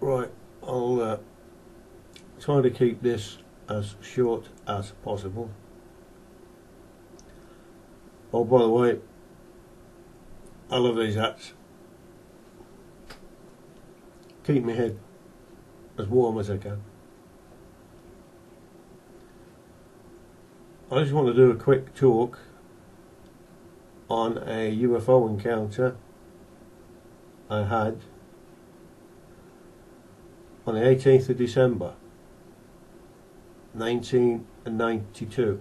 Right, I'll try to keep this as short as possible. Oh, by the way, I love these hats. Keep my head as warm as I can. I just want to do a quick talk on a UFO encounter I had on the 18th of December 1992,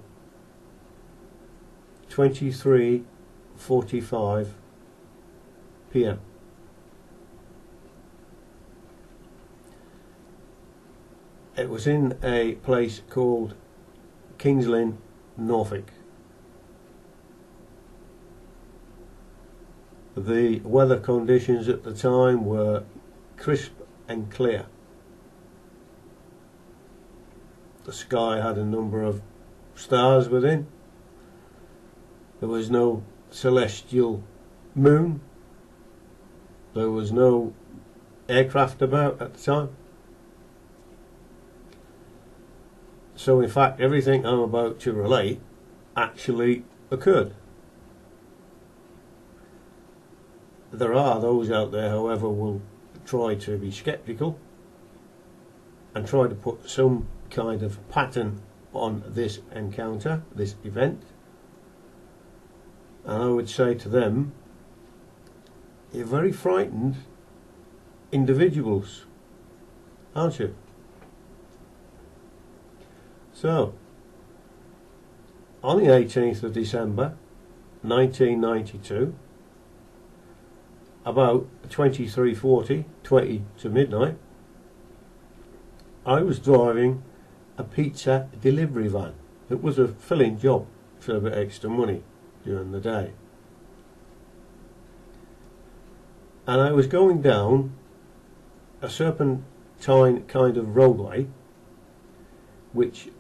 23:45 PM. It was in a place called King's Lynn, Norfolk. The weather conditions at the time were crisp and clear. The sky had a number of stars within. There was no celestial moon. There was no aircraft about at the time. So in fact everything I'm about to relate actually occurred. There are those out there, however, will try to be skeptical and try to put some kind of pattern on this encounter, this event, and I would say to them, you're very frightened individuals, aren't you? So on the 18th of December 1992, about 23:40, 20 to midnight, I was driving a pizza delivery van. It was a filling job for a bit extra money during the day. And I was going down a serpentine kind of roadway which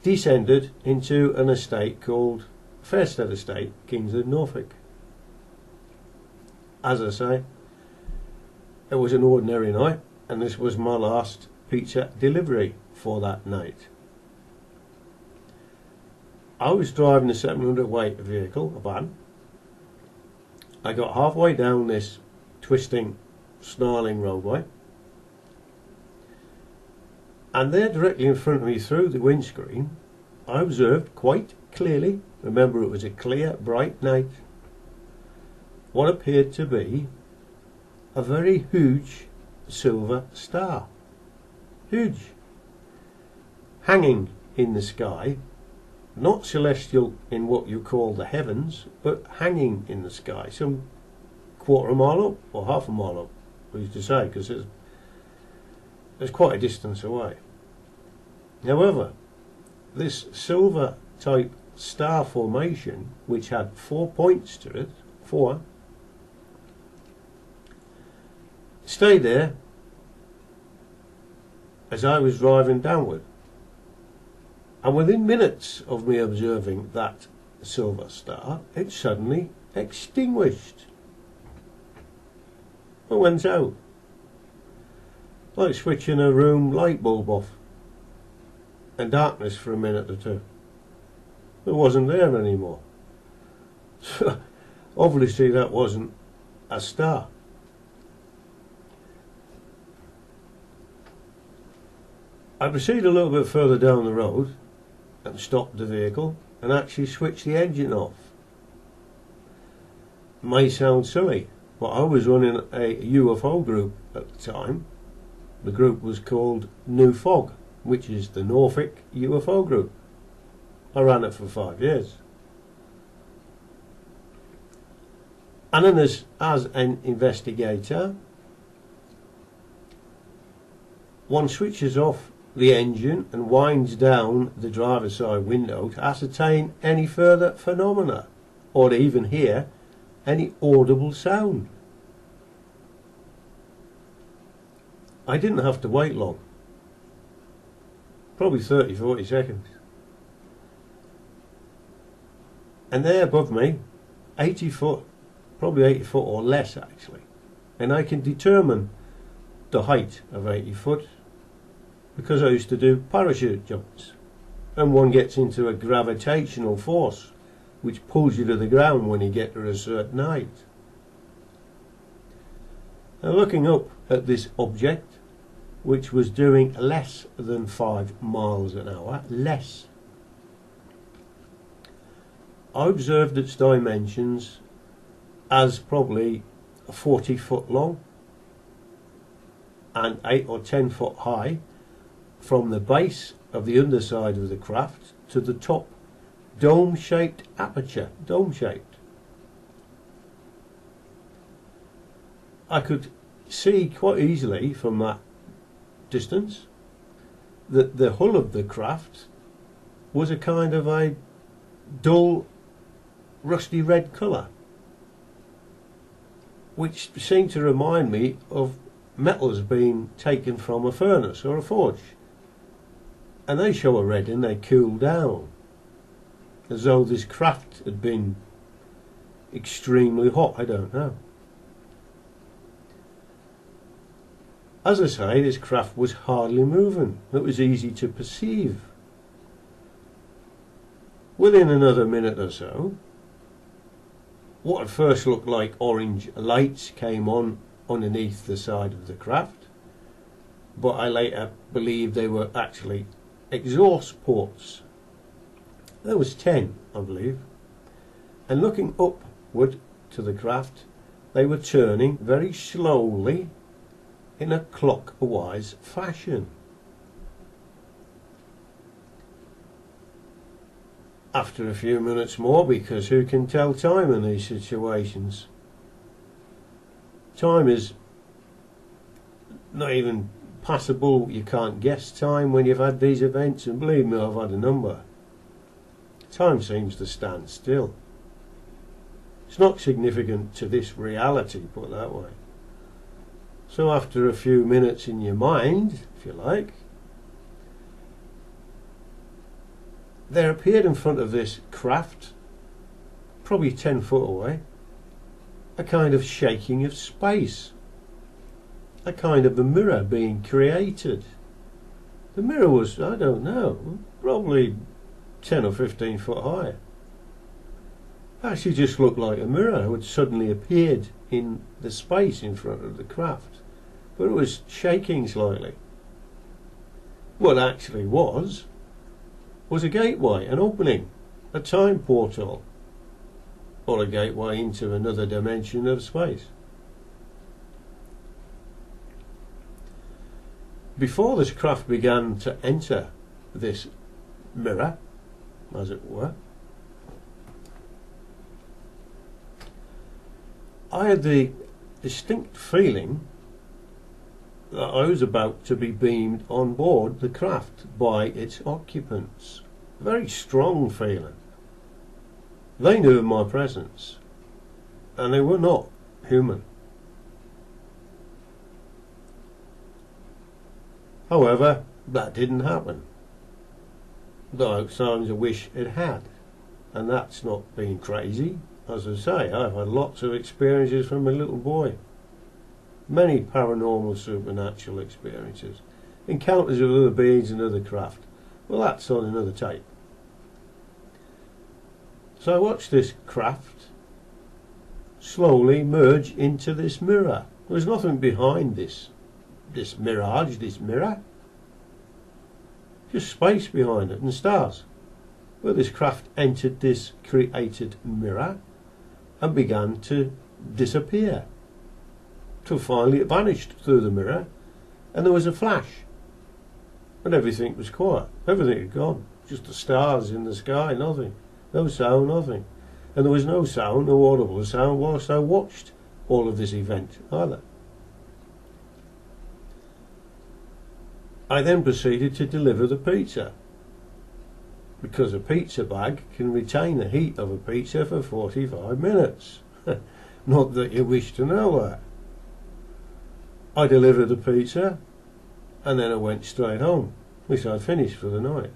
descended into an estate called Fairstead Estate, Kingsland, Norfolk. As I say, it was an ordinary night, and this was my last pizza delivery for that night. I was driving a 700 weight vehicle, a van. I got halfway down this twisting, snarling roadway, and there directly in front of me through the windscreen I observed quite clearly, remember it was a clear bright night, what appeared to be a very huge silver star. Huge. Hanging in the sky, not celestial in what you call the heavens, but hanging in the sky, some quarter of a mile up or half a mile up, who's to say, because there's quite a distance away. However, this silver type star formation, which had 4 points to it, stayed there as I was driving downward, and within minutes of me observing that silver star, it suddenly extinguished. It went out, like switching a room light bulb off, and darkness for a minute or two. It wasn't there anymore. So obviously that wasn't a star. I proceeded a little bit further down the road and stopped the vehicle and actually switched the engine off. May sound silly, but I was running a UFO group at the time. The group was called New Fog, which is the Norfolk UFO group. I ran it for 5 years. And then as an investigator, one switches off the engine and winds down the driver's side window to ascertain any further phenomena, or to even hear any audible sound. I didn't have to wait long, probably 30-40 seconds. And there above me, 80 foot, probably 80 foot or less actually, and I can determine the height of 80 foot because I used to do parachute jumps, and one gets into a gravitational force which pulls you to the ground when you get to a certain height. Now, looking up at this object, which was doing less than 5 miles an hour, less, I observed its dimensions as probably 40 foot long and 8 or 10 foot high, from the base of the underside of the craft to the top dome-shaped aperture, dome-shaped. I could see quite easily from that distance that the hull of the craft was a kind of a dull rusty red colour, which seemed to remind me of metals being taken from a furnace or a forge, and they show a red and they cool down, as though this craft had been extremely hot. I don't know. As I say, this craft was hardly moving. It was easy to perceive. Within another minute or so, what at first looked like orange lights came on underneath the side of the craft, but I later believed they were actually exhaust ports. There was 10, I believe, and looking upward to the craft, they were turning very slowly in a clockwise fashion. After a few minutes more, because who can tell time in these situations? Time is not even passable. You can't guess time when you've had these events, and believe me, I've had a number. Time seems to stand still. It's not significant to this reality, put it that way. So after a few minutes in your mind, if you like, there appeared in front of this craft, probably 10 foot away, a kind of shaking of space, a kind of a mirror being created. The mirror was, I don't know, probably 10 or 15 foot high. Actually just looked like a mirror which suddenly appeared in the space in front of the craft, but it was shaking slightly. What actually was a gateway, an opening, a time portal, or a gateway into another dimension of space. Before this craft began to enter this mirror, as it were, I had the distinct feeling that I was about to be beamed on board the craft by its occupants. A very strong feeling. They knew of my presence, and they were not human. However, that didn't happen, though sometimes I wish it had, and that's not being crazy. As I say, I've had lots of experiences from a little boy. Many paranormal, supernatural experiences. Encounters with other beings and other craft. Well, that's on another tape. So I watched this craft slowly merge into this mirror. There was nothing behind this mirage, this mirror. just space behind it and stars. But this craft entered this created mirror and began to disappear, till finally it vanished through the mirror, and there was a flash, and everything was quiet. Everything had gone, just the stars in the sky, nothing, no sound, nothing. And there was no sound, no audible sound whilst I watched all of this event either. I then proceeded to deliver the pizza, because a pizza bag can retain the heat of a pizza for 45 minutes. Not that you wish to know that. I delivered the pizza and then I went straight home, which I'd finished for the night.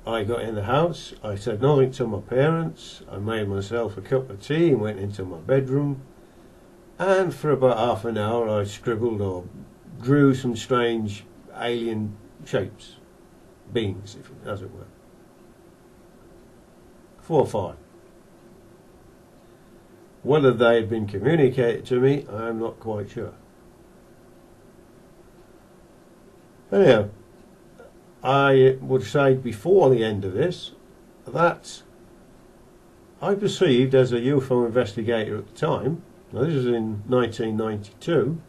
I got in the house, I said nothing to my parents, I made myself a cup of tea and went into my bedroom, and for about half an hour I scribbled or drew some strange alien shapes, beings, as it were. 4 or 5. Whether they had been communicated to me, I am not quite sure. Anyhow, I would say before the end of this that I perceived, as a UFO investigator at the time, now this was in 1992,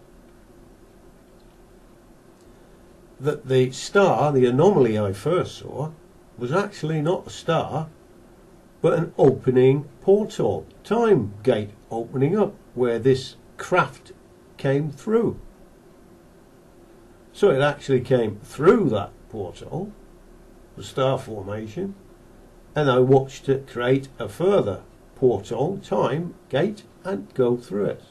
that the star, the anomaly I first saw, was actually not a star, but an opening portal, time gate opening up, where this craft came through. So it actually came through that portal, the star formation, and I watched it create a further portal, time gate, and go through it.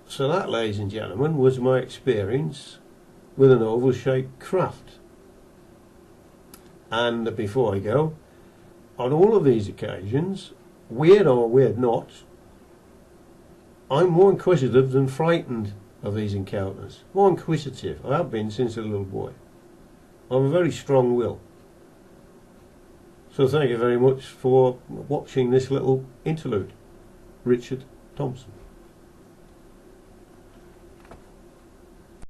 So that, ladies and gentlemen, was my experience with an oval-shaped craft. And before I go, on all of these occasions, weird or weird not, I'm more inquisitive than frightened of these encounters. More inquisitive. I have been since a little boy. I have a very strong will. So thank you very much for watching this little interlude. Richard Thompson.